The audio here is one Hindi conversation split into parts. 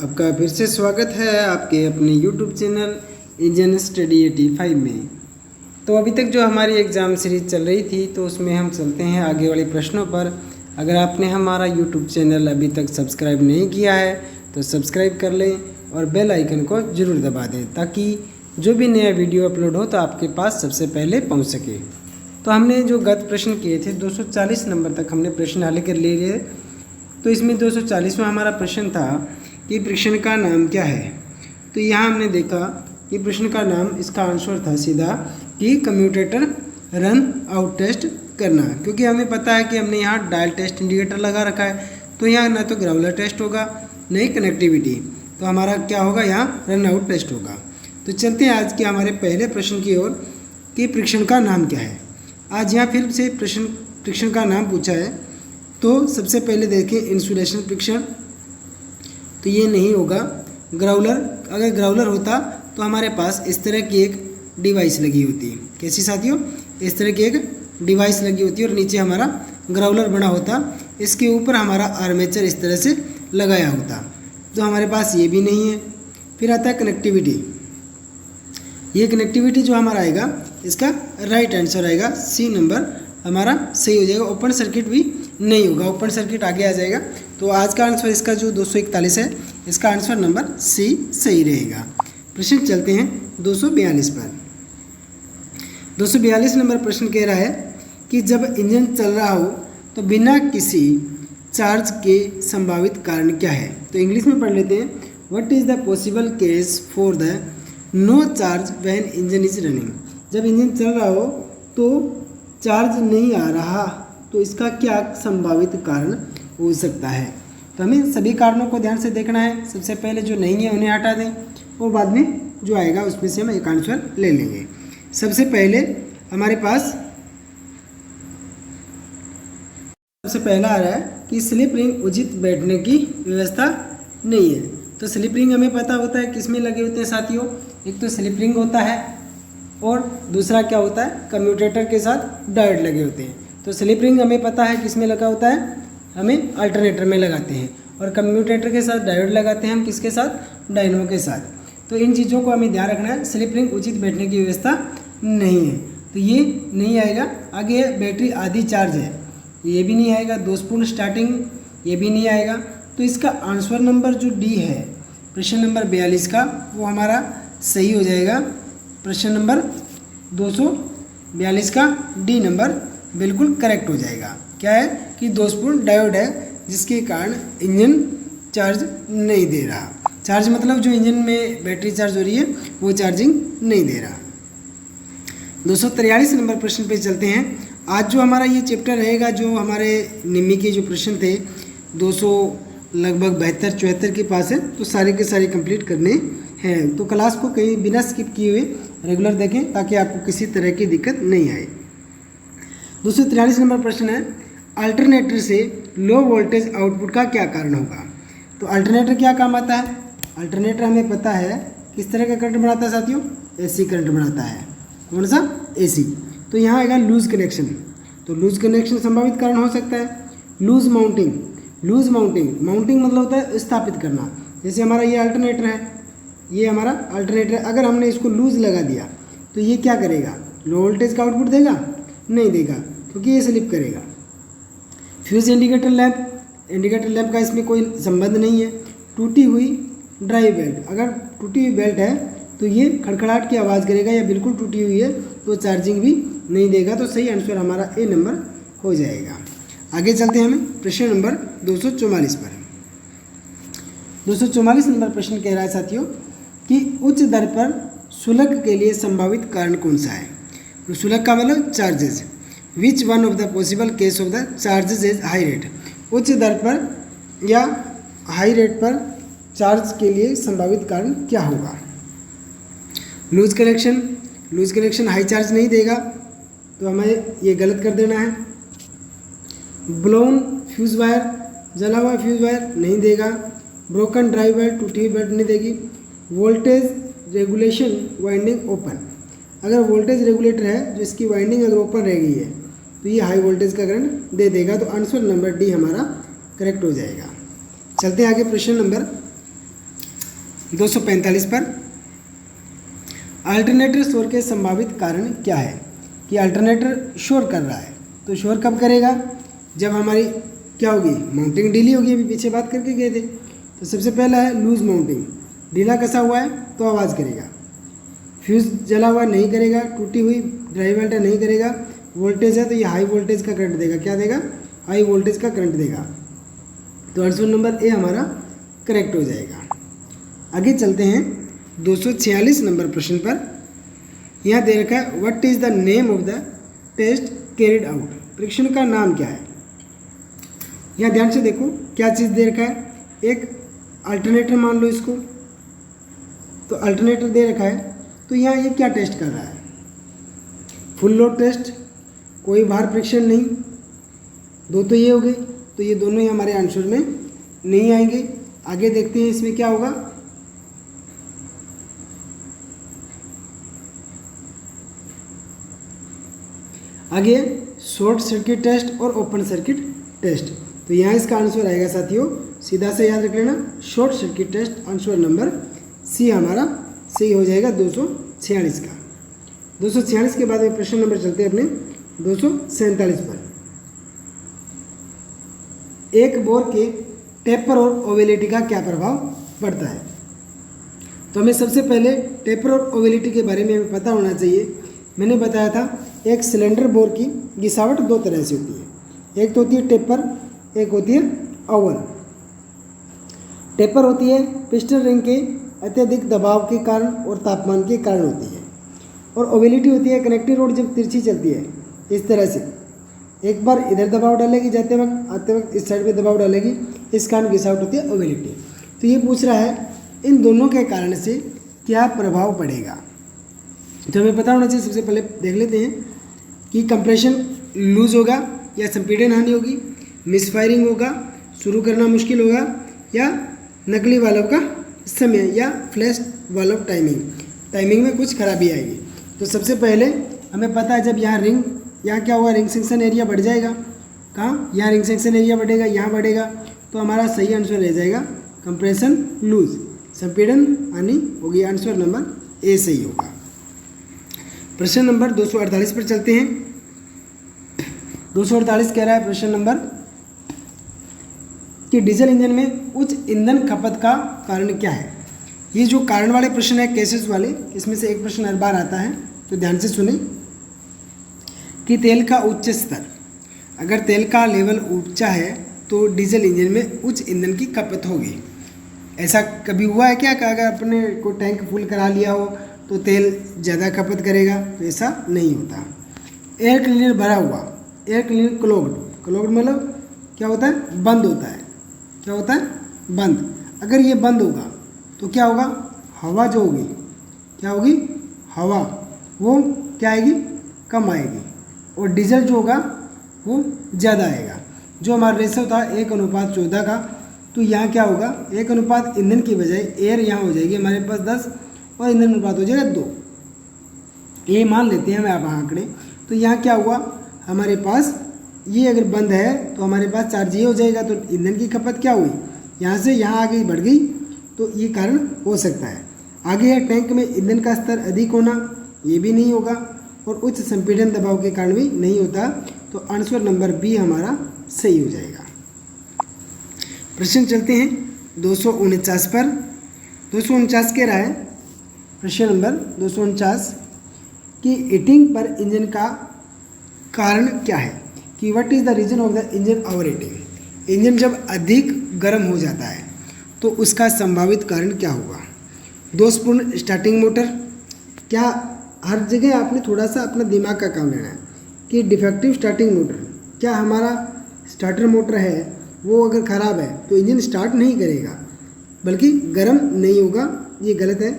आपका फिर से स्वागत है आपके अपने YouTube चैनल इंजन स्टडी 85 में। तो अभी तक जो हमारी एग्ज़ाम सीरीज चल रही थी तो उसमें हम चलते हैं आगे वाले प्रश्नों पर। अगर आपने हमारा YouTube चैनल अभी तक सब्सक्राइब नहीं किया है तो सब्सक्राइब कर लें और बेल आइकन को ज़रूर दबा दें ताकि जो भी नया वीडियो अपलोड हो तो आपके पास सबसे पहले पहुँच सके। तो हमने जो गत प्रश्न किए थे 240 नंबर तक हमने प्रश्न हल कर लिए। तो इसमें 240वां हमारा प्रश्न था कि प्रश्न का नाम क्या है। तो यहाँ हमने देखा कि प्रश्न का नाम, इसका आंसर था सीधा कि कम्यूटेटर रन आउट टेस्ट करना, क्योंकि हमें पता है कि हमने यहाँ डायल टेस्ट इंडिकेटर लगा रखा है। तो यहाँ ना तो ग्राउलर टेस्ट होगा न ही कनेक्टिविटी, तो हमारा क्या होगा, यहाँ रन आउट टेस्ट होगा। तो चलते हैं आज के हमारे पहले प्रश्न की ओर कि परीक्षण का नाम क्या है। आज यहाँ फिर से परीक्षण का नाम पूछा है। तो सबसे पहले देखें इंसुलेशन परीक्षण, तो ये नहीं होगा। ग्राउलर, अगर ग्राउलर होता तो हमारे पास इस तरह की एक डिवाइस लगी होती। कैसी साथियों, इस तरह की एक डिवाइस लगी होती और नीचे हमारा ग्राउलर बना होता, इसके ऊपर हमारा आर्मेचर इस तरह से लगाया होता। तो हमारे पास ये भी नहीं है। फिर आता है कनेक्टिविटी। ये कनेक्टिविटी जो हमारा आएगा इसका राइट आंसर आएगा सी नंबर हमारा सही हो जाएगा। ओपन सर्किट भी नहीं होगा, ओपन सर्किट आगे आ जाएगा। तो आज का आंसर इसका जो 241 है, इसका आंसर नंबर सी सही रहेगा। प्रश्न चलते हैं 242 पर। 242 नंबर प्रश्न कह रहा है कि जब इंजन चल रहा हो तो बिना किसी चार्ज के संभावित कारण क्या है। तो इंग्लिश में पढ़ लेते हैं। What is the possible case for the no charge when engine is running. जब इंजन चल रहा हो तो चार्ज नहीं आ रहा, तो इसका क्या संभावित कारण हो सकता है। तो हमें सभी कारणों को ध्यान से देखना है। सबसे पहले जो नहीं है उन्हें हटा दें और बाद में जो आएगा उसमें से हम एक आंसर ले लेंगे। सबसे पहले हमारे पास सबसे पहला आ रहा है कि स्लिप रिंग उचित बैठने की व्यवस्था नहीं है। तो स्लिप रिंग हमें पता होता है किस में लगे होते हैं साथियों, एक तो स्लिप रिंग होता है और दूसरा क्या होता है, कम्यूटेटर के साथ डायोड लगे होते हैं। तो स्लिप रिंग हमें पता है किस में लगा होता है, हमें अल्टरनेटर में लगाते हैं, और कम्यूटेटर के साथ डायोड लगाते हैं हम किसके साथ, डायनमो के साथ। तो इन चीज़ों को हमें ध्यान रखना है। स्लिप रिंग उचित बैठने की व्यवस्था नहीं है, तो ये नहीं आएगा। आगे बैटरी आधी चार्ज है, ये भी नहीं आएगा। दोषपूर्ण स्टार्टिंग, ये भी नहीं आएगा। तो इसका आंसर नंबर जो डी है प्रश्न नंबर 42 का, वो हमारा सही हो जाएगा। प्रश्न नंबर 242 का डी नंबर बिल्कुल करेक्ट हो जाएगा। क्या है कि दोषपूर्ण डायोड है जिसके कारण इंजन चार्ज नहीं दे रहा। चार्ज मतलब जो इंजन में बैटरी चार्ज हो रही है वो चार्जिंग नहीं दे रहा। 243 नंबर प्रश्न पे चलते हैं। आज जो हमारा ये चैप्टर रहेगा, जो हमारे निम्मी के जो प्रश्न थे 200 लगभग 72-74 के पास है, तो सारे के सारे कंप्लीट करने हैं। तो क्लास को कहीं बिना स्किप किए हुए रेगुलर देखें ताकि आपको किसी तरह की दिक्कत नहीं आए। 243 नंबर प्रश्न है, अल्टरनेटर से लो वोल्टेज आउटपुट का क्या कारण होगा। तो अल्टरनेटर क्या काम आता है, अल्टरनेटर हमें पता है किस तरह का करंट बनाता है साथियों, एसी करंट बनाता है। कौन सा, एसी। तो यहाँ आएगा लूज कनेक्शन। तो लूज कनेक्शन संभावित कारण हो सकता है। Loose mounting, loose mounting, mounting मतलब होता है स्थापित करना। जैसे हमारा ये अल्टरनेटर है, ये हमारा अल्टरनेटर, अगर हमने इसको लूज लगा दिया तो ये क्या करेगा, लो वोल्टेज का आउटपुट देगा, नहीं देगा, क्योंकि ये स्लिप करेगा। Fuse indicator lamp, indicator lamp का इसमें कोई संबंध नहीं है। टूटी हुई ड्राइव बेल्ट, अगर टूटी हुई बेल्ट है तो ये खड़खड़ाहट की आवाज़ करेगा, या बिल्कुल टूटी हुई है तो चार्जिंग भी नहीं देगा। तो सही आंसर हमारा ए नंबर हो जाएगा। आगे चलते हैं हमें प्रश्न नंबर 244 पर। 244 नंबर प्रश्न कह रहा है साथियों कि उच्च दर पर शुल्क के लिए संभावित कारण कौन सा है। तो शुल्क का मतलब charges. Which one of the possible case of the charges is high rate. उच्च दर पर या हाई रेट पर चार्ज के लिए संभावित कारण क्या होगा। Loose connection, loose connection high charge नहीं देगा, तो हमें ये गलत कर देना है। ब्लोन फ्यूज वायर, जला हुआ फ्यूज वायर नहीं देगा। ब्रोकन ड्राइव वायर, टूटी हुई बेल्ट नहीं देगी। वोल्टेज रेगुलेशन वाइंडिंग ओपन, अगर वोल्टेज रेगुलेटर है जो इसकी वाइंडिंग अगर ओपन रह गई है तो ये हाई वोल्टेज का करंट दे देगा। तो आंसर नंबर डी हमारा करेक्ट हो जाएगा। चलते हैं आगे प्रश्न नंबर 245 पर अल्टरनेटर शोर के संभावित कारण क्या है? कि अल्टरनेटर शोर कर रहा है, तो शोर कब करेगा? जब हमारी क्या होगी, माउंटिंग ढीली होगी। अभी पीछे बात करके गए थे। तो सबसे पहला है लूज माउंटिंग, ढीला कसा हुआ है तो आवाज़ करेगा। फ्यूज़ जला हुआ नहीं करेगा, टूटी हुई ड्राइव वेल्टर नहीं करेगा। वोल्टेज है तो ये हाई वोल्टेज का करंट देगा। क्या देगा? हाई वोल्टेज का करंट देगा। तो आंसर नंबर ए हमारा करेक्ट हो जाएगा। आगे चलते हैं 246 नंबर प्रश्न पर। यहाँ दे रखा है what is the name of the test carried out. परीक्षण का नाम क्या है? यहाँ ध्यान से देखो क्या चीज़ दे रखा है। एक अल्टरनेटर मान लो इसको, तो अल्टरनेटर दे रखा है। तो यहाँ ये क्या टेस्ट कर रहा है? फुल लोड टेस्ट, कोई भार परीक्षण नहीं। दो तो ये हो गए, तो ये दोनों ही हमारे आंसर में नहीं आएंगे। आगे देखते हैं इसमें क्या होगा। आगे शॉर्ट सर्किट टेस्ट और ओपन सर्किट टेस्ट। तो यहाँ इसका आंसर आएगा साथियों, सीधा से याद रख लेना, short circuit test. Answer number C हमारा सही हो जाएगा 246 का। 246 के बाद में प्रश्न नंबर चलते हैं अपने 247 पर। एक बोर के टेपर और ओवेलिटी का क्या प्रभाव पड़ता है? तो हमें सबसे पहले टेपर और ओवेलिटी के बारे में हमें पता होना चाहिए। मैंने बताया था एक सिलेंडर बोर की घिसावट दो तरह से होती है। एक तो होती है टेपर, एक होती है ओवल। टेपर होती है पिस्टन रिंग के अत्यधिक दबाव के कारण और तापमान के कारण होती है। और ओवेलिटी होती है कनेक्टिंग रोड जब तिरछी चलती है इस तरह से, एक बार इधर दबाव डालेगी जाते वक्त, आते वक्त इस साइड पे दबाव डालेगी, इस कारण घिसावट होती है ओवेलिटी। तो ये पूछ रहा है इन दोनों के कारण से क्या प्रभाव पड़ेगा। तो हमें पता होना चाहिए। सबसे पहले देख लेते हैं कि कंप्रेशन लूज होगा या संपीड़न हानि होगी, मिसफायरिंग होगा, शुरू करना मुश्किल होगा, या नकली वाल्व का समय या फ्लैश वाल्व टाइमिंग में कुछ खराबी आएगी। तो सबसे पहले हमें पता है जब यहाँ क्या होगा, रिंग सेक्शन एरिया बढ़ जाएगा। कहाँ? यहाँ रिंग सेक्शन एरिया बढ़ेगा, यहाँ बढ़ेगा। तो हमारा सही आंसर रह जाएगा कंप्रेशन लूज, संपीड़न हानि होगी। आंसर नंबर ए सही होगा। प्रश्न नंबर 248 पर चलते हैं। 248 कह रहा है प्रश्न नंबर कि डीजल इंजन में उच्च ईंधन खपत का कारण क्या है। ये जो कारण वाले प्रश्न है, केसेस वाले, इसमें से एक प्रश्न हर बार आता है, तो ध्यान से सुने कि तेल का उच्च स्तर। अगर तेल का लेवल ऊंचा है तो डीजल इंजन में उच्च ईंधन की खपत होगी। ऐसा कभी हुआ है क्या कि अगर अपने को टैंक फुल करा लिया हो तो तेल ज़्यादा खपत करेगा? तो ऐसा नहीं होता। एयर क्लीनर भरा हुआ, एयर क्लीनर क्लोग्ड मतलब क्या होता है? बंद होता है। क्या होता है? बंद। अगर ये बंद होगा तो क्या होगा? हवा जो होगी, क्या होगी? हवा वो क्या आएगी? कम आएगी। और डीजल जो होगा वो ज़्यादा आएगा। जो हमारा रेशो था 1:14 का, तो यहाँ क्या होगा? 1 ईंधन की बजाय एयर यहाँ हो जाएगी हमारे पास 10 और ईंधन अनुपात हो जाएगा 2। ये मान लेते हैं हम आप आंकड़े। तो यहाँ क्या हुआ? हमारे पास ये अगर बंद है तो हमारे पास चार्ज ये हो जाएगा, तो ईंधन की खपत क्या हुई? यहाँ से यहाँ आगे बढ़ गई। तो ये कारण हो सकता है। आगे है टैंक में ईंधन का स्तर अधिक होना, ये भी नहीं होगा। और उच्च संपीड़न दबाव के कारण भी नहीं होता। तो आंसर नंबर बी हमारा सही हो जाएगा। प्रश्न चलते हैं 249 पर। 249 कह रहा है प्रश्न नंबर 249 कि हीटिंग पर इंजन का कारण क्या है। कि what is the reason of the engine over heating. इंजन जब अधिक गर्म हो जाता है तो उसका संभावित कारण क्या होगा। दोषपूर्ण स्टार्टिंग मोटर। क्या हर जगह आपने थोड़ा सा अपना दिमाग का काम लेना है कि डिफेक्टिव स्टार्टिंग मोटर, क्या हमारा स्टार्टर मोटर है वो अगर ख़राब है तो इंजन स्टार्ट नहीं करेगा बल्कि गर्म नहीं होगा, ये गलत है।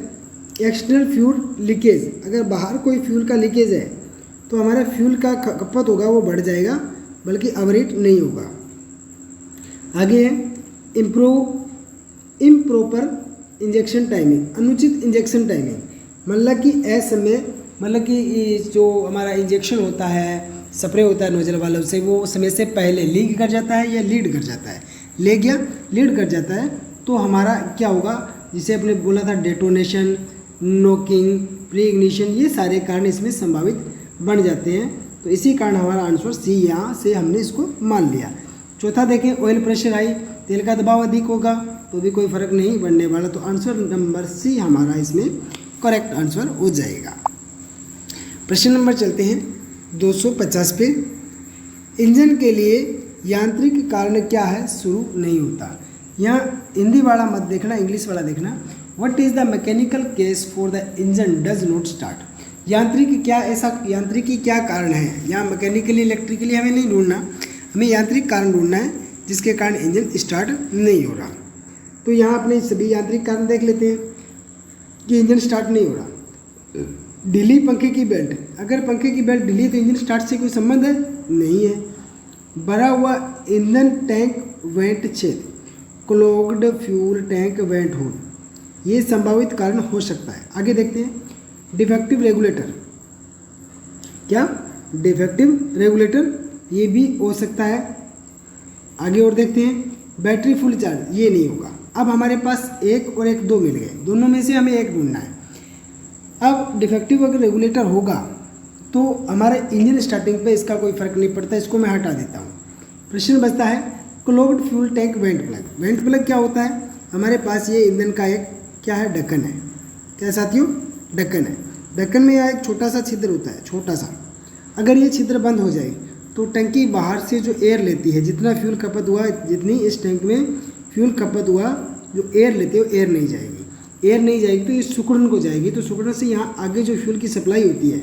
एक्सटर्नल फ्यूल लीकेज, अगर बाहर कोई फ्यूल का लीकेज है तो हमारा फ्यूल का खपत होगा वो बढ़ जाएगा बल्कि ओवरहीट नहीं होगा। आगे है इम्प्रॉपर इंजेक्शन टाइमिंग, अनुचित इंजेक्शन टाइमिंग, मतलब कि असमय, मतलब कि जो हमारा इंजेक्शन होता है, स्प्रे होता है नोजल वालों से, वो समय से पहले लीक कर जाता है या लीड कर जाता है, लीड कर जाता है तो हमारा क्या होगा, जिसे अपने बोला था डेटोनेशन, नॉकिंग, प्री इग्निशन, ये सारे कारण इसमें संभावित बन जाते हैं। तो इसी कारण हमारा आंसर सी यहाँ से हमने इसको मान लिया। चौथा देखें, ऑयल प्रेशर हाई, तेल का दबाव अधिक होगा तो भी कोई फर्क नहीं पड़ने वाला। तो आंसर नंबर सी हमारा इसमें करेक्ट आंसर हो जाएगा। प्रश्न नंबर चलते हैं 250 पे। इंजन के लिए यांत्रिक कारण क्या है शुरू नहीं होता। यहाँ हिंदी वाला मत देखना, इंग्लिश वाला देखना। What is the mechanical case for the engine does not start. यांत्रिकी क्या कारण है। यहाँ मैकेनिकली इलेक्ट्रिकली हमें नहीं ढूंढना, हमें यांत्रिक कारण ढूंढना है जिसके कारण इंजन स्टार्ट नहीं हो रहा। तो यहाँ अपने सभी यांत्रिक कारण देख लेते हैं कि इंजन स्टार्ट नहीं हो रहा। ढीली पंखे की बेल्ट, अगर पंखे की बेल्ट ढीली तो इंजन स्टार्ट से कोई संबंध है नहीं है। भरा हुआ ईंधन टैंक वेंट छेद, clogged fuel tank vent hole, ये संभावित कारण हो सकता है। आगे देखते हैं, डिफेक्टिव रेगुलेटर, क्या डिफेक्टिव रेगुलेटर ये भी हो सकता है। आगे और देखते हैं, बैटरी फुल चार्ज, ये नहीं होगा। अब हमारे पास एक और एक दो मिल गए, दोनों में से हमें एक ढूंढना है। अब डिफेक्टिव अगर रेगुलेटर होगा तो हमारे इंजन स्टार्टिंग पे इसका कोई फर्क नहीं पड़ता, इसको मैं हटा देता हूँ। प्रश्न बचता है clogged fuel tank went plug. Went plug क्या होता है, हमारे पास ये ईंधन का एक क्या है, ढक्कन है। क्या साथियों, ढक्कन है। ढक्कन में यहाँ एक छोटा सा छिद्र होता है, छोटा सा। अगर ये छिद्र बंद हो जाए तो टंकी बाहर से जो एयर लेती है, जितना फ्यूल खपत हुआ, जितनी इस टैंक में फ्यूल खपत हुआ, जो एयर लेती है वो एयर नहीं जाएगी। एयर नहीं जाएगी तो ये सुकड़न को जाएगी, तो सुकड़न से यहाँ आगे जो फ्यूल की सप्लाई होती है,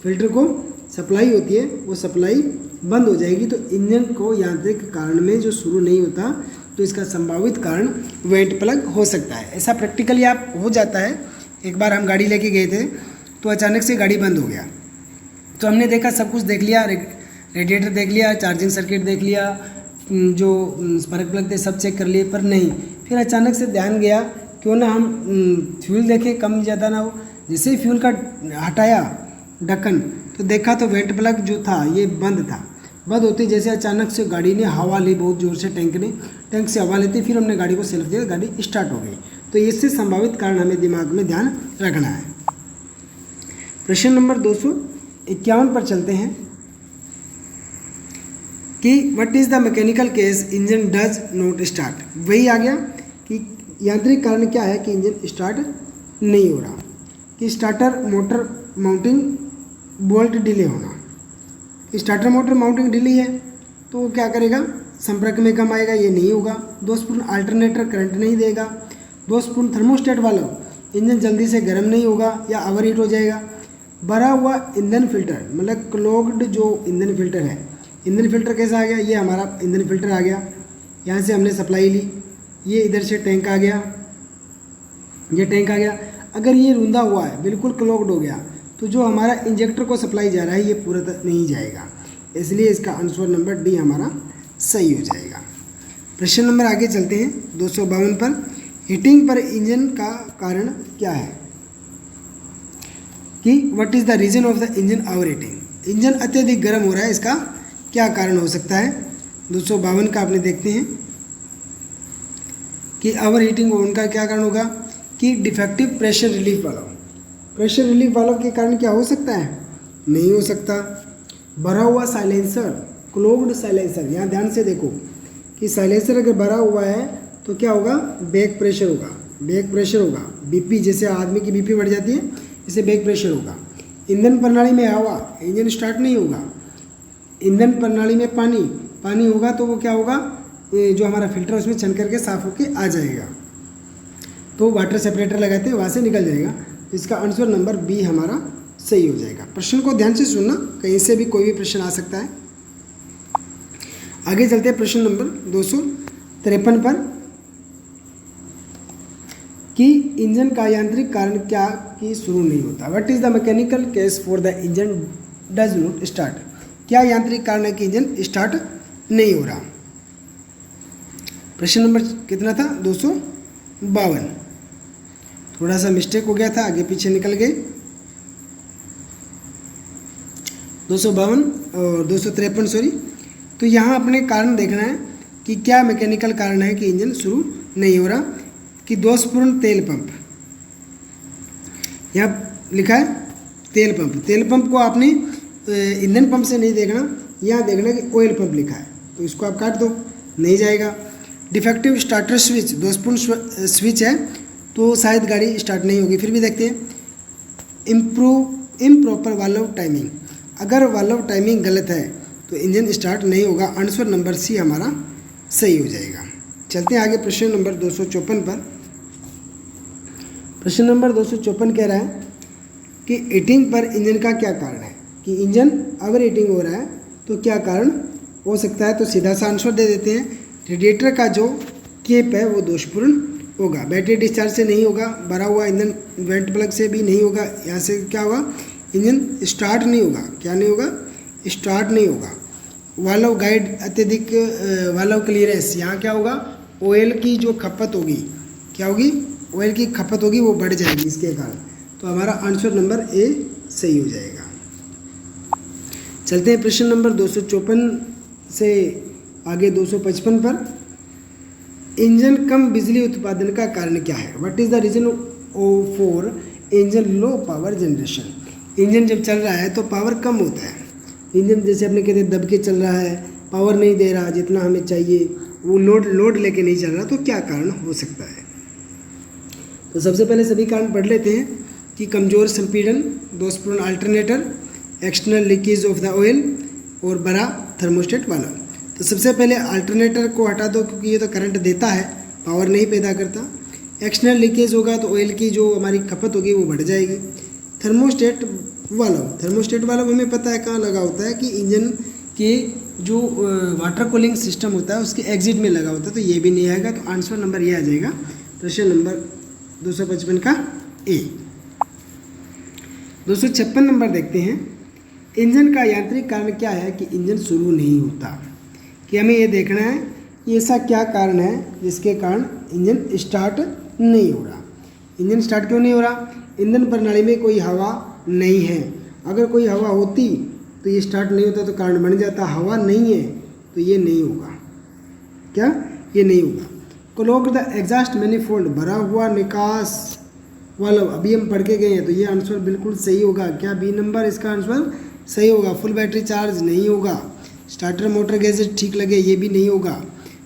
फिल्टर को सप्लाई होती है, वो सप्लाई बंद हो जाएगी। तो इंजन को यांत्रिक कारण में जो शुरू नहीं होता, तो इसका संभावित कारण वेंट प्लग हो सकता है। ऐसा प्रैक्टिकली आप हो जाता है। एक बार हम गाड़ी लेके गए थे तो अचानक से गाड़ी बंद हो गया, तो हमने देखा, सब कुछ देख लिया, रेडिएटर देख लिया, चार्जिंग सर्किट देख लिया, जो स्पार्क प्लग थे सब चेक कर लिए, पर नहीं। फिर अचानक से ध्यान गया, क्यों ना हम फ्यूल देखें, कम ज़्यादा ना हो। जैसे ही फ्यूल का हटाया ढक्कन तो देखा तो वेंट प्लग जो था ये बंद था। बंद होते जैसे अचानक से गाड़ी ने हवा ली बहुत ज़ोर से, टैंक से हवा लेते, फिर हमने गाड़ी को सेल्फ दिया, गाड़ी स्टार्ट हो गई। तो इससे संभावित कारण हमें दिमाग में ध्यान रखना है। प्रश्न नंबर 251 पर चलते हैं कि what is the mechanical case engine does not start. वही आ गया कि यांत्रिक कारण क्या है कि इंजन स्टार्ट नहीं हो रहा, कि starter motor mounting bolt delay होना। स्टार्टर मोटर माउंटिंग डिले है तो वो क्या करेगा, संपर्क में कम आएगा, ये नहीं होगा। दोषपूर्ण अल्टरनेटर करंट नहीं देगा। दोषपूर्ण थर्मोस्टेट वाला इंजन जल्दी से गर्म नहीं होगा या ओवर हीट हो जाएगा। भरा हुआ ईंधन फिल्टर, मतलब क्लॉग्ड जो ईंधन फिल्टर है, ईंधन फिल्टर कैसा आ गया, ये हमारा ईंधन फिल्टर आ गया, यहाँ से हमने सप्लाई ली, ये इधर से टैंक आ गया, ये टैंक आ गया। अगर ये रुंधा हुआ है, बिल्कुल क्लॉग्ड हो गया, तो जो हमारा इंजेक्टर को सप्लाई जा रहा है ये पूरा तक नहीं जाएगा, इसलिए इसका आंसर नंबर डी हमारा सही हो जाएगा। प्रश्न नंबर आगे चलते हैं 252 पर। हीटिंग पर इंजन का कारण क्या है, कि what is the reason of the engine over heating. इंजन अत्यधिक गर्म हो रहा है, इसका क्या कारण हो सकता है। 252 का आपने देखते हैं कि ओवर हीटिंग उनका क्या कारण होगा, कि defective pressure relief valve. Pressure relief valve के कारण क्या हो सकता है, नहीं हो सकता। भरा हुआ साइलेंसर, क्लॉग्ड साइलेंसर, यहाँ ध्यान से देखो कि साइलेंसर अगर भरा हुआ है तो क्या होगा, बैक प्रेशर होगा, बैक प्रेशर होगा। बीपी, जैसे आदमी की बीपी बढ़ जाती है, इसे बैक प्रेशर होगा। ईंधन प्रणाली में हवा, इंजन स्टार्ट नहीं होगा। ईंधन प्रणाली में पानी होगा तो वो क्या होगा, जो हमारा फिल्टर उसमें छन करके साफ होके आ जाएगा, तो वाटर सेपरेटर लगाते हैं, वहाँ से निकल जाएगा। इसका आंसर नंबर बी हमारा सही हो जाएगा। प्रश्न को ध्यान से सुनना, कहीं से भी कोई भी प्रश्न आ सकता है। आगे चलते हैं प्रश्न नंबर 253 पर, कि इंजन का यांत्रिक कारण क्या कि शुरू नहीं होता। What is the mechanical case for the engine does not start. क्या यांत्रिक कारण है कि इंजन स्टार्ट नहीं हो रहा। प्रश्न नंबर कितना था, 252। थोड़ा सा मिस्टेक हो गया था, आगे पीछे निकल गए। 252 और 253 सॉरी। तो यहाँ अपने कारण देखना है कि क्या मैकेनिकल कारण है कि इंजन शुरू नहीं हो रहा, कि दोषपूर्ण तेल पंप, यहाँ लिखा है तेल पंप। तेल पंप को आपने ईंधन पंप से नहीं देखना, यहाँ देखना कि ऑयल पंप लिखा है, तो इसको आप काट दो, नहीं जाएगा। डिफेक्टिव स्टार्टर स्विच, दोषपूर्ण स्विच है तो शायद गाड़ी स्टार्ट नहीं होगी। फिर भी देखते हैं। इम्प्रॉपर वाल्व टाइमिंग, अगर वाल्व टाइमिंग गलत है तो इंजन स्टार्ट नहीं होगा। आंसर नंबर सी हमारा सही हो जाएगा। चलते हैं आगे प्रश्न नंबर 254 पर। प्रश्न नंबर 254 कह रहा है कि हीटिंग पर इंजन का क्या कारण है, कि इंजन अगर हीटिंग हो रहा है तो क्या कारण हो सकता है। तो सीधा सा आंसर दे देते हैं। रेडिएटर का जो केप है वो दोषपूर्ण होगा, बैटरी डिस्चार्ज से नहीं होगा, भरा हुआ ईंधन वेंट प्लग से भी नहीं होगा। यहाँ से क्या होगा, इंजन स्टार्ट नहीं होगा। क्या नहीं होगा, स्टार्ट नहीं होगा। वाल्व गाइड अत्यधिक वाल्व क्लियरेंस, यहाँ क्या होगा, ऑयल की जो खपत होगी, क्या होगी, ऑयल की खपत होगी वो बढ़ जाएगी इसके कारण। तो हमारा आंसर नंबर ए सही हो जाएगा। चलते हैं प्रश्न नंबर 254 से आगे 255 पर। इंजन कम बिजली उत्पादन का कारण क्या है। What is the reason for engine low power generation. Engine जब चल रहा है तो पावर कम होता है। इंजन जैसे अपने कहते हैं दब के चल रहा है, पावर नहीं दे रहा जितना हमें चाहिए, वो लोड लेके नहीं चल रहा, तो क्या कारण हो सकता है। तो सबसे पहले सभी कारण पढ़ लेते हैं कि कमज़ोर संपीड़न, दोषपूर्ण alternator, external leakage of the oil और बड़ा थर्मोस्टेट वाल्व। तो सबसे पहले अल्टरनेटर को हटा दो क्योंकि ये तो करंट देता है, पावर नहीं पैदा करता। एक्सटर्नल लीकेज होगा तो ऑयल की जो हमारी खपत होगी वो बढ़ जाएगी। थर्मोस्टेट वाल्व हमें पता है कहाँ लगा होता है, कि इंजन के जो वाटर कूलिंग सिस्टम होता है उसके एग्जिट में लगा होता है, तो ये भी नहीं आएगा। तो आंसर नंबर ये आ जाएगा प्रश्न नंबर 255 का ए। 256 नंबर देखते हैं। इंजन का यांत्रिक कारण क्या है कि इंजन शुरू नहीं होता। कि हमें ये देखना है कि ऐसा क्या कारण है जिसके कारण इंजन स्टार्ट नहीं हो रहा। इंजन स्टार्ट क्यों नहीं हो रहा, ईंधन प्रणाली में कोई हवा नहीं है। अगर कोई हवा होती तो ये स्टार्ट नहीं होता, तो कारण बन जाता। हवा नहीं है तो ये नहीं होगा। क्या, ये नहीं होगा। क्लॉग द एग्जॉस्ट मैनिफोल्ड, भरा हुआ निकास वाल्व, अभी हम पढ़ के गए हैं, तो ये आंसर बिल्कुल सही होगा। क्या, बी नंबर इसका आंसर सही होगा। फुल बैटरी चार्ज नहीं होगा। स्टार्टर मोटर गैजेट ठीक लगे, ये भी नहीं होगा।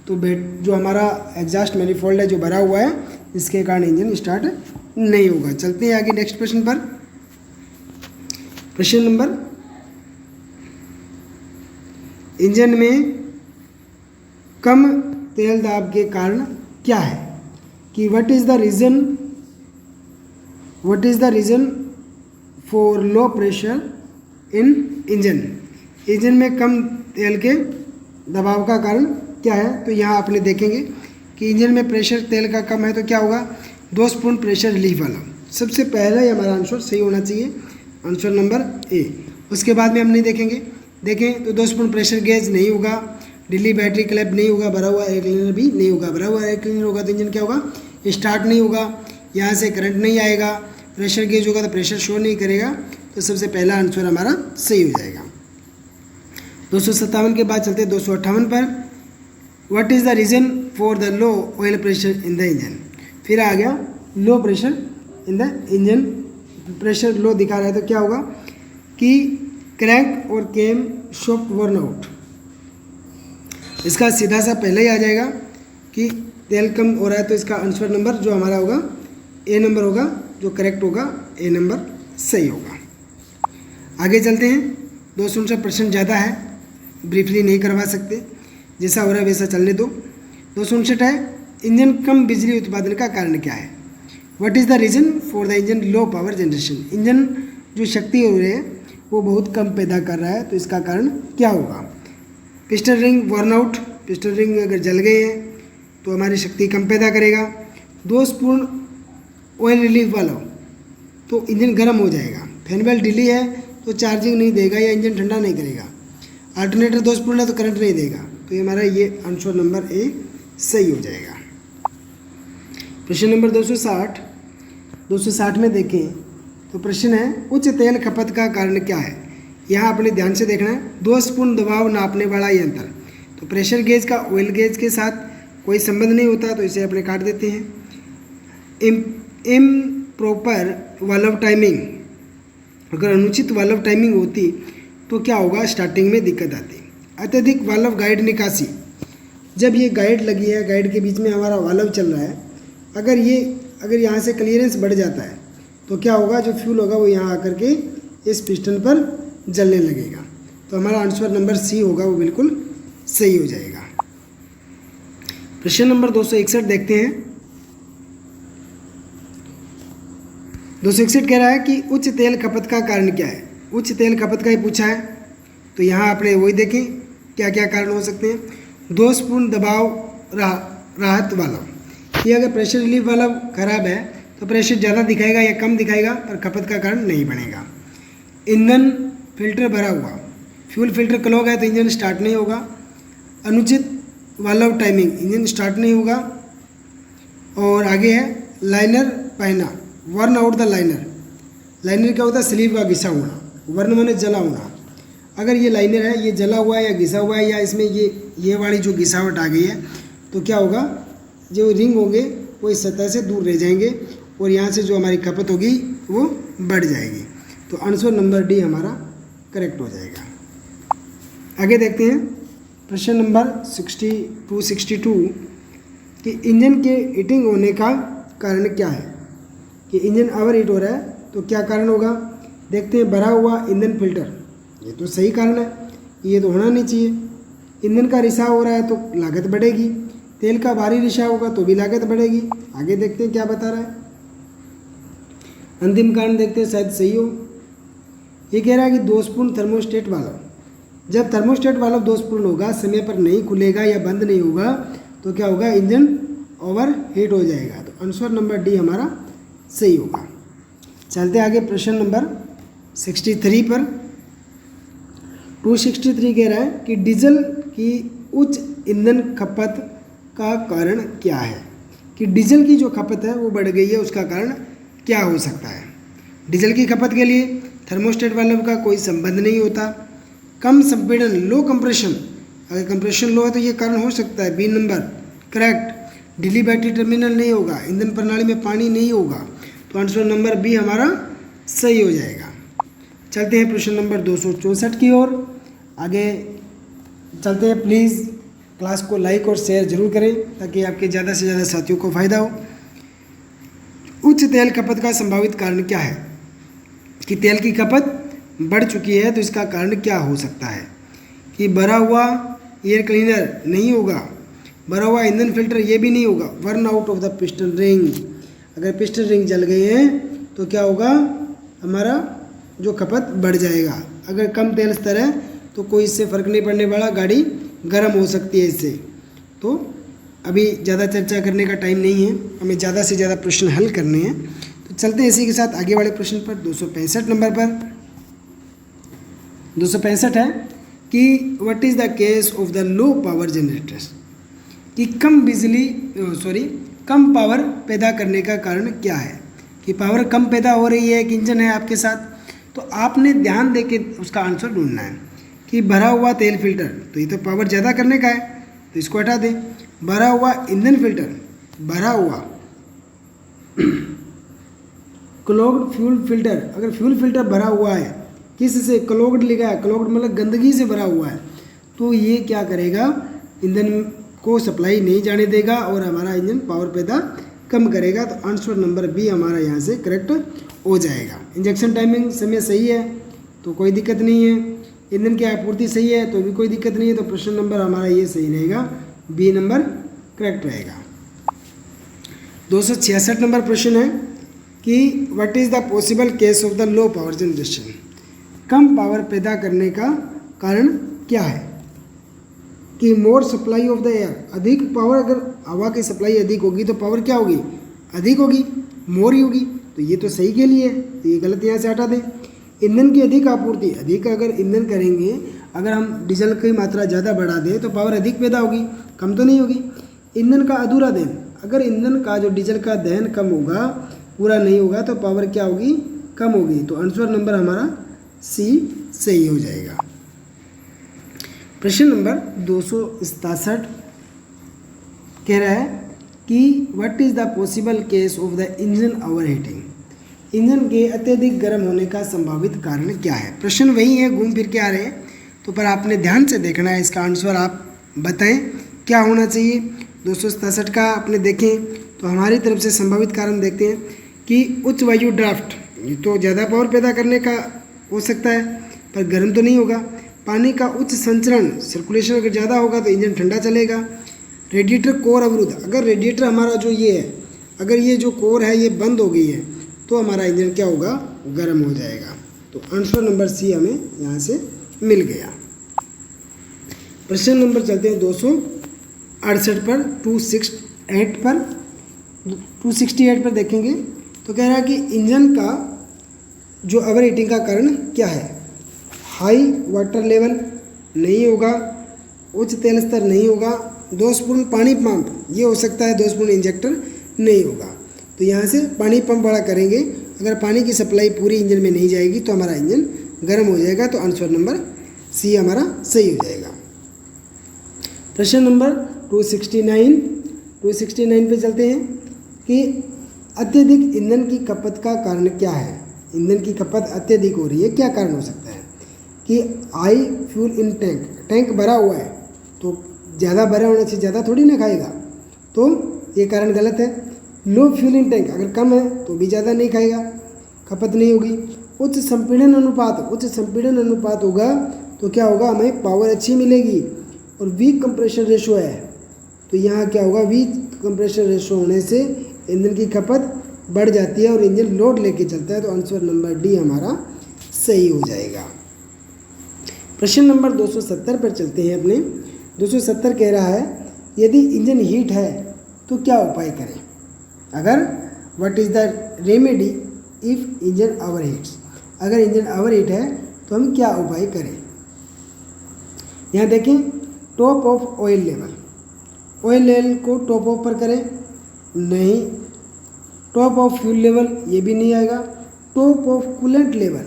तो जो हमारा एग्जॉस्ट मैनिफोल्ड है जो भरा हुआ है, इसके कारण इंजन स्टार्ट नहीं होगा। चलते हैं आगे नेक्स्ट प्रश्न पर। प्रश्न नंबर, इंजन में कम तेल दाब के कारण क्या है। कि what is the reason for low pressure in engine. Engine में कम तेल के दबाव का कारण क्या है। तो यहाँ आपने देखेंगे कि इंजन में प्रेशर तेल का कम है तो क्या होगा, दोषपूर्ण प्रेशर रिलीफ वाला। सबसे पहला ही हमारा आंसर सही होना चाहिए, आंसर नंबर ए। उसके बाद में हम नहीं देखें तो दोषपूर्ण प्रेशर गेज नहीं होगा, दिल्ली बैटरी क्लैंप नहीं होगा, भरा हुआ एयर क्लीनर भी नहीं होगा। भरा हुआ एयर क्लीनर होगा तो इंजन क्या होगा, स्टार्ट नहीं होगा, यहाँ से करंट नहीं आएगा। प्रेशर गेज होगा तो प्रेशर शो नहीं करेगा। तो सबसे पहला आंसर हमारा सही हो जाएगा। 257 के बाद चलते हैं 258 पर। What is the reason for the low oil pressure in the engine. फिर आ गया लो pressure in the engine, pressure low दिखा रहा है तो क्या होगा कि क्रैंक और केम शॉफ्ट वर्न आउट। इसका सीधा सा पहले ही आ जाएगा कि तेल कम हो रहा है, तो इसका आंसर नंबर जो हमारा होगा ए नंबर होगा, जो करेक्ट होगा ए नंबर सही होगा। आगे चलते हैं। 259% ज़्यादा है, ब्रीफली नहीं करवा सकते, जैसा हो रहा है वैसा चलने दो। 259 है, इंजन कम बिजली उत्पादन का कारण क्या है। What is the reason for the engine low power generation. Engine जो शक्ति हो रही है वो बहुत कम पैदा कर रहा है, तो इसका कारण क्या होगा। Piston ring worn out, piston ring अगर जल गए हैं तो हमारी शक्ति कम पैदा करेगा। दोषपूर्ण ऑयल रिलीफ वाला तो इंजन गर्म हो जाएगा। फैन बेल्ट ढीली है तो चार्जिंग नहीं देगा या इंजन ठंडा नहीं करेगा। अल्टरनेटर दोषपूर्ण है तो करंट नहीं देगा। तो ये हमारा ये आंसर नंबर ए सही हो जाएगा। प्रश्न नंबर 260 में देखें तो प्रश्न है उच्च तेल खपत का कारण क्या है। यहाँ अपने ध्यान से देखना है। दोषपूर्ण दबाव नापने वाला यंत्र, तो प्रेशर गेज का ऑयल गेज के साथ कोई संबंध नहीं होता, तो इसे अपने काट देते हैं। इम्प्रॉपर वाल्व टाइमिंग, अगर अनुचित वाल्व टाइमिंग होती तो क्या होगा, स्टार्टिंग में दिक्कत आती। अत्यधिक वाल्व गाइड निकासी, जब ये गाइड लगी है, गाइड के बीच में हमारा वाल्व चल रहा है, अगर यहाँ से क्लियरेंस बढ़ जाता है तो क्या होगा, जो फ्यूल होगा वो यहाँ आकर के इस पिस्टन पर जलने लगेगा। तो हमारा आंसर नंबर सी होगा, वो बिल्कुल सही हो जाएगा। प्रश्न नंबर 261 देखते हैं। 261 कह रहा है कि उच्च तेल खपत का कारण क्या है। उच्च तेल खपत का ही पूछा है, तो यहाँ आपने वही देखें क्या क्या कारण हो सकते हैं। दोषपूर्ण दबाव राहत वाल्व, ये अगर प्रेशर रिलीफ वाल्व खराब है तो प्रेशर ज़्यादा दिखाएगा या कम दिखाएगा, पर खपत का कारण नहीं बनेगा। ईंधन फिल्टर भरा हुआ, फ्यूल फिल्टर क्लॉग है तो इंजन स्टार्ट नहीं होगा। अनुचित वाल्व टाइमिंग, इंजन स्टार्ट नहीं होगा। और आगे है लाइनर पहना, worn out the liner. Liner क्या होता है, स्लीव का घिसा होना, वर्न माने जला होना। अगर ये लाइनर है, ये जला हुआ है या घिसा हुआ है, या इसमें ये वाली जो घिसावट आ गई है, तो क्या होगा, जो रिंग होंगे वो इस सतह से दूर रह जाएंगे और यहाँ से जो हमारी खपत होगी वो बढ़ जाएगी। तो आंसर नंबर डी हमारा करेक्ट हो जाएगा। आगे देखते हैं प्रश्न नंबर 62 कि इंजन के हीटिंग होने का कारण क्या है। कि इंजन ओवर हीट हो रहा है तो क्या कारण होगा। देखते हैं, भरा हुआ ईंधन फिल्टर, ये तो सही कारण है, ये तो होना नहीं चाहिए। ईंधन का रिसाव हो रहा है तो लागत बढ़ेगी। तेल का भारी रिसाव होगा तो भी लागत बढ़ेगी। आगे देखते हैं क्या बता रहा है। अंतिम कारण देखते हैं, शायद सही हो। ये कह रहा है कि दोषपूर्ण थर्मोस्टेट वाल्व, जब थर्मोस्टेट वाल्व दोषपूर्ण होगा, समय पर नहीं खुलेगा या बंद नहीं होगा, तो क्या होगा, इंजन ओवर हीट हो जाएगा। तो आंसर नंबर डी हमारा सही होगा। चलते आगे प्रश्न नंबर 63 पर। 263 कह रहा है कि डीजल की उच्च ईंधन खपत का कारण क्या है। कि डीजल की जो खपत है वो बढ़ गई है, उसका कारण क्या हो सकता है। डीजल की खपत के लिए थर्मोस्टेट वाल्व का कोई संबंध नहीं होता। कम संपीड़न, लो कंप्रेशन, अगर कंप्रेशन लो है तो ये कारण हो सकता है, बी नंबर करेक्ट। ढीली बैटरी टर्मिनल नहीं होगा, ईंधन प्रणाली में पानी नहीं होगा, तो आंसर नंबर बी हमारा सही हो जाएगा। चलते हैं प्रश्न नंबर 264 की ओर। आगे चलते हैं। प्लीज़ क्लास को लाइक और शेयर जरूर करें ताकि आपके ज़्यादा से ज़्यादा साथियों को फ़ायदा हो। उच्च तेल खपत का संभावित कारण क्या है। कि तेल की खपत बढ़ चुकी है तो इसका कारण क्या हो सकता है। कि भरा हुआ एयर क्लीनर नहीं होगा, भरा हुआ ईंधन फिल्टर ये भी नहीं होगा। Burn out of the piston ring, अगर पिस्टन रिंग जल गए हैं तो क्या होगा, हमारा जो खपत बढ़ जाएगा। अगर कम तेल स्तर है तो कोई इससे फ़र्क नहीं पड़ने वाला, गाड़ी गर्म हो सकती है इससे। तो अभी ज़्यादा चर्चा करने का टाइम नहीं है, हमें ज़्यादा से ज़्यादा प्रश्न हल करने हैं। तो चलते हैं इसी के साथ आगे वाले प्रश्न पर। 265 नंबर पर 265 है कि what is the case of the low power generators. कि कम पावर पैदा करने का कारण क्या है। कि पावर कम पैदा हो रही है, एक इंजन है आपके साथ, तो आपने ध्यान दे के उसका आंसर ढूंढना है। कि भरा हुआ तेल फिल्टर, तो ये तो पावर ज़्यादा करने का है तो इसको हटा दें। भरा हुआ ईंधन फिल्टर, भरा हुआ क्लॉग्ड फ्यूल फिल्टर, अगर फ्यूल फिल्टर भरा हुआ है, किस से, क्लॉग्ड लिखा है, क्लॉग्ड मतलब गंदगी से भरा हुआ है, तो ये क्या करेगा, ईंधन को सप्लाई नहीं जाने देगा और हमारा इंजन पावर पैदा कम करेगा। तो आंसर नंबर बी हमारा यहाँ से करेक्ट हो जाएगा। इंजेक्शन टाइमिंग समय सही है तो कोई दिक्कत नहीं है, ईंधन की आपूर्ति सही है तो भी कोई दिक्कत नहीं है, तो प्रश्न नंबर हमारा ये सही रहेगा, बी नंबर करेक्ट रहेगा। 266 नंबर प्रश्न है कि what is the possible case of the low power generation. Come power पैदा करने का कारण क्या है। कि मोर सप्लाई ऑफ द एयर, अधिक पावर, अगर हवा की सप्लाई अधिक होगी तो पावर क्या होगी, अधिक होगी, मोर ही होगी, तो ये तो सही के लिए है, तो ये गलत यहाँ से हटा दें। ईंधन की अधिक आपूर्ति, अधिक अगर ईंधन करेंगे, अगर हम डीजल की मात्रा ज़्यादा बढ़ा दें तो पावर अधिक पैदा होगी, कम तो नहीं होगी। ईंधन का अधूरा दहन, अगर ईंधन का जो डीजल का दहन कम होगा, पूरा नहीं होगा, तो पावर क्या होगी, कम होगी। तो आंसर नंबर हमारा सी सही हो जाएगा। प्रश्न नंबर 267 कह रहा है कि what is the possible case of the engine overheating, engine के अत्यधिक गर्म होने का संभावित कारण क्या है। प्रश्न वही है, घूम फिर के आ रहे हैं, तो पर आपने ध्यान से देखना है, इसका आंसर आप बताएं क्या होना चाहिए। 267 का आपने देखें तो हमारी तरफ से संभावित कारण देखते हैं कि उच्च वायु ड्राफ्ट, ये तो ज़्यादा पावर पैदा करने का हो सकता है पर गर्म तो नहीं होगा। पानी का उच्च संचरण, सर्कुलेशन अगर ज़्यादा होगा तो इंजन ठंडा चलेगा। रेडिएटर कोर अवरुद्ध, अगर रेडिएटर हमारा जो ये है, अगर ये जो कोर है ये बंद हो गई है तो हमारा इंजन क्या होगा, गर्म हो जाएगा। तो आंसर नंबर सी हमें यहाँ से मिल गया। प्रश्न नंबर चलते हैं 268 पर, 268 पर देखेंगे तो कह रहा है कि इंजन का जो ओवर हीटिंग का कारण क्या है। हाई वाटर लेवल नहीं होगा, उच्च तेल स्तर नहीं होगा, दोषपूर्ण पानी पंप ये हो सकता है, दोषपूर्ण इंजेक्टर नहीं होगा। तो यहाँ से पानी पंप बड़ा करेंगे, अगर पानी की सप्लाई पूरी इंजन में नहीं जाएगी तो हमारा इंजन गर्म हो जाएगा। तो आंसर नंबर सी हमारा सही हो जाएगा। प्रश्न नंबर 269 पे चलते हैं कि अत्यधिक ईंधन की खपत का कारण क्या है। ईंधन की खपत अत्यधिक हो रही है, क्या कारण हो सकता है कि हाई फ्यूल इन टैंक भरा हुआ है तो ज़्यादा भरा होने से ज़्यादा थोड़ी ना खाएगा, तो ये कारण गलत है। लो फ्यूल इन टैंक, अगर कम है तो भी ज़्यादा नहीं खाएगा, खपत नहीं होगी। उच्च संपीड़न अनुपात होगा तो क्या होगा, हमें पावर अच्छी मिलेगी। और वीक कंप्रेशन रेशो है तो यहाँ क्या होगा, वीक कंप्रेशन रेशो होने से ईंधन की खपत बढ़ जाती है और इंजन लोड लेके चलता है। तो आंसर नंबर डी हमारा सही हो जाएगा। प्रश्न नंबर 270 पर चलते हैं अपने। 270 कह रहा है यदि इंजन हीट है तो क्या उपाय करें। अगर what is the remedy if engine overheats, अगर इंजन ओवरहीट है तो हम क्या उपाय करें। यहाँ देखें, top of oil level, oil level को टॉप ऑफ पर करें, नहीं। टॉप ऑफ फ्यूल लेवल, ये भी नहीं आएगा। टॉप ऑफ कूलेंट लेवल,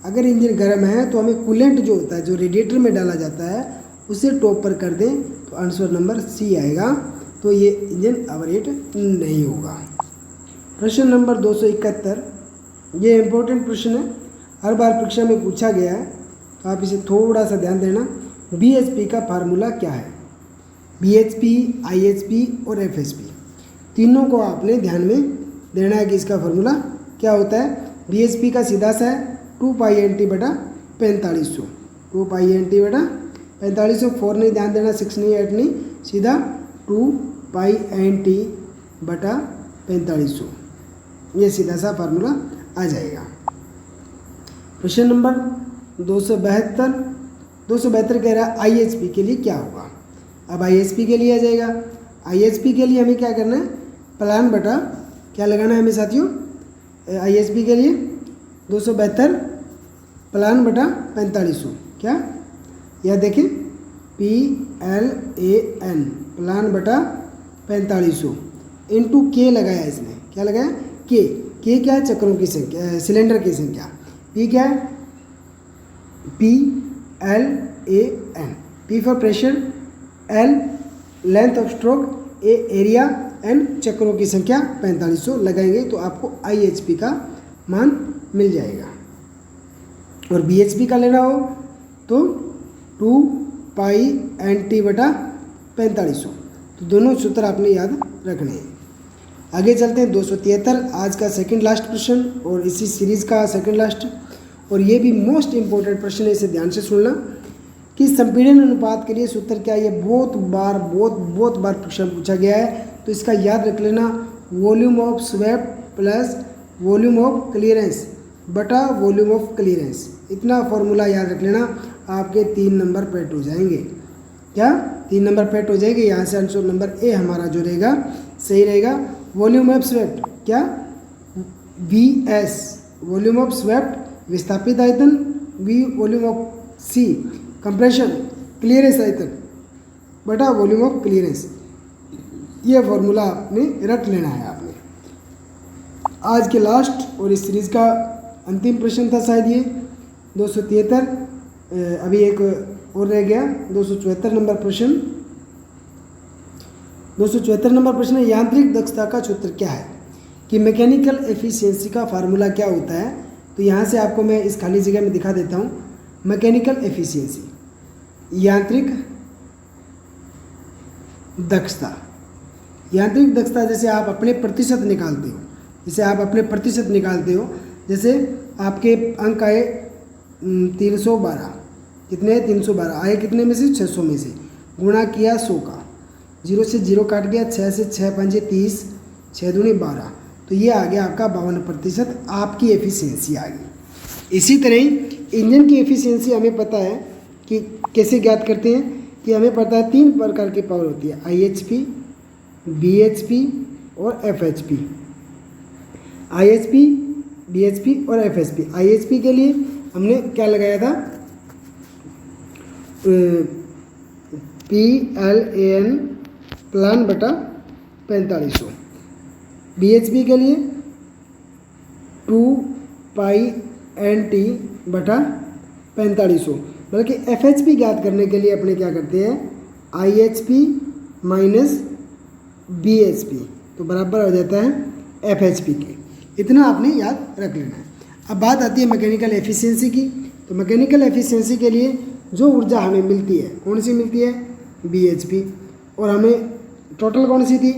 अगर इंजन गर्म है तो हमें कूलेंट जो होता है, जो रेडिएटर में डाला जाता है, उसे टॉप पर कर दें तो आंसर नंबर सी आएगा। तो ये इंजन ओवरहीट नहीं होगा। प्रश्न नंबर 271, ये इम्पोर्टेंट प्रश्न है, हर बार परीक्षा में पूछा गया है, तो आप इसे थोड़ा सा ध्यान देना। BHP का फार्मूला क्या है। BHP, IHP और FHP तीनों को आपने ध्यान में देना है कि इसका फार्मूला क्या होता है। BHP का सीधा सा है 2πNT/4500, 2πNT/4500, 4 नहीं ध्यान देना, 6 नहीं, 8 नहीं, सीधा 2πNT/4500, ये सीधा सा फार्मूला आ जाएगा। प्रश्न नंबर 272 कह रहा है IHP के लिए क्या होगा। अब IHP के लिए आ जाएगा। IHP के लिए हमें क्या करना है, प्लान बटा क्या लगाना है हमें साथियों। IHP के लिए 272 प्लान बटा 4500, क्या यह देखें PLAN प्लान बटा 4500 इंटू के लगाया इसने, क्या लगाया के क्या है, चक्रों की संख्या, सिलेंडर की संख्या। P क्या है, PLAN, P for pressure, L length of stroke, A area, N चक्रों की संख्या 4500 लगाएंगे तो आपको IHP का मान मिल जाएगा। और BHP का लेना हो तो 2πNT/4500, तो दोनों सूत्र आपने याद रखने हैं। आगे चलते हैं 273, आज का सेकंड लास्ट प्रश्न और इसी सीरीज़ का सेकंड लास्ट, और ये भी मोस्ट इम्पोर्टेंट प्रश्न है, इसे ध्यान से सुनना कि संपीड़न अनुपात के लिए सूत्र क्या है। ये बहुत बार प्रश्न पूछा गया है, तो इसका याद रख लेना, volume of swept plus volume of clearance बटा वॉल्यूम ऑफ क्लियरेंस, इतना फॉर्मूला याद रख लेना, आपके 3 नंबर पेट हो जाएंगे। क्या 3 नंबर पेट हो जाएंगे। यहाँ से आंसर नंबर ए हमारा जो रहेगा सही रहेगा। वॉल्यूम ऑफ स्वेप्ट क्या, VS वॉल्यूम ऑफ स्वेप्ट विस्थापित आयतन, V volume of C compression clearance आयतन बटा वॉल्यूम ऑफ क्लियरेंस, ये फॉर्मूला आपने रख लेना है। आपने आज के लास्ट और इस सीरीज़ का अंतिम प्रश्न था शायद ये 273, अभी एक और रह गया 274 नंबर प्रश्न। 274 नंबर प्रश्न है, यांत्रिक दक्षता का सूत्र क्या है? कि मैकेनिकल एफिशिएंसी का फार्मूला क्या होता है? तो यहाँ से आपको मैं इस खाली जगह में दिखा देता हूँ। मैकेनिकल एफिशिएंसी, यांत्रिक दक्षता। यांत्रिक दक्षता जैसे आप अपने प्रतिशत निकालते हो, जैसे आपके अंक आए 312, कितने 312 आए, कितने में से 600 में से, गुणा किया 100 का, 0 से 0 काट गया, 6 से 6 पंजे 30, 6 दूनी 12, तो ये आ गया आपका 52% आपकी एफिशिएंसी आ गई। इसी तरह ही इंजन की एफिशिएंसी हमें पता है कि कैसे ज्ञात करते हैं, कि हमें पता है 3 प्रकार की पावर होती है, IHP, BHP और FHP। IHP, BHP और FHP। IHP के लिए हमने क्या लगाया था, PLAN प्लान बटा 4500। BHP के लिए 2πNT बटा 4500। बल्कि FHP ज्ञात करने के लिए अपने क्या करते हैं, IHP माइनस BHP, तो बराबर हो जाता है FHP के। इतना आपने याद रख लेना है। अब बात आती है मैकेनिकल एफिशिएंसी की। तो मैकेनिकल एफिशिएंसी के लिए जो ऊर्जा हमें मिलती है, कौन सी मिलती है, BHP, और हमें टोटल कौन सी थी,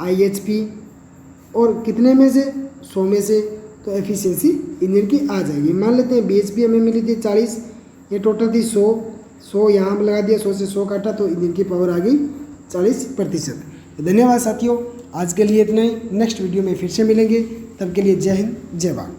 IHP, और कितने में से, 100 में से, तो एफिशिएंसी इंजन की आ जाएगी। मान लेते हैं BHP हमें मिली थी 40, ये टोटल थी 100 यहाँ पर लगा दिया, 100 से 100 काटा, तो इंजन की पावर आ गई 40%। तो धन्यवाद साथियों, आज के लिए इतना ही। नेक्स्ट वीडियो में फिर से मिलेंगे, तब के लिए जय हिंद, जय भारत।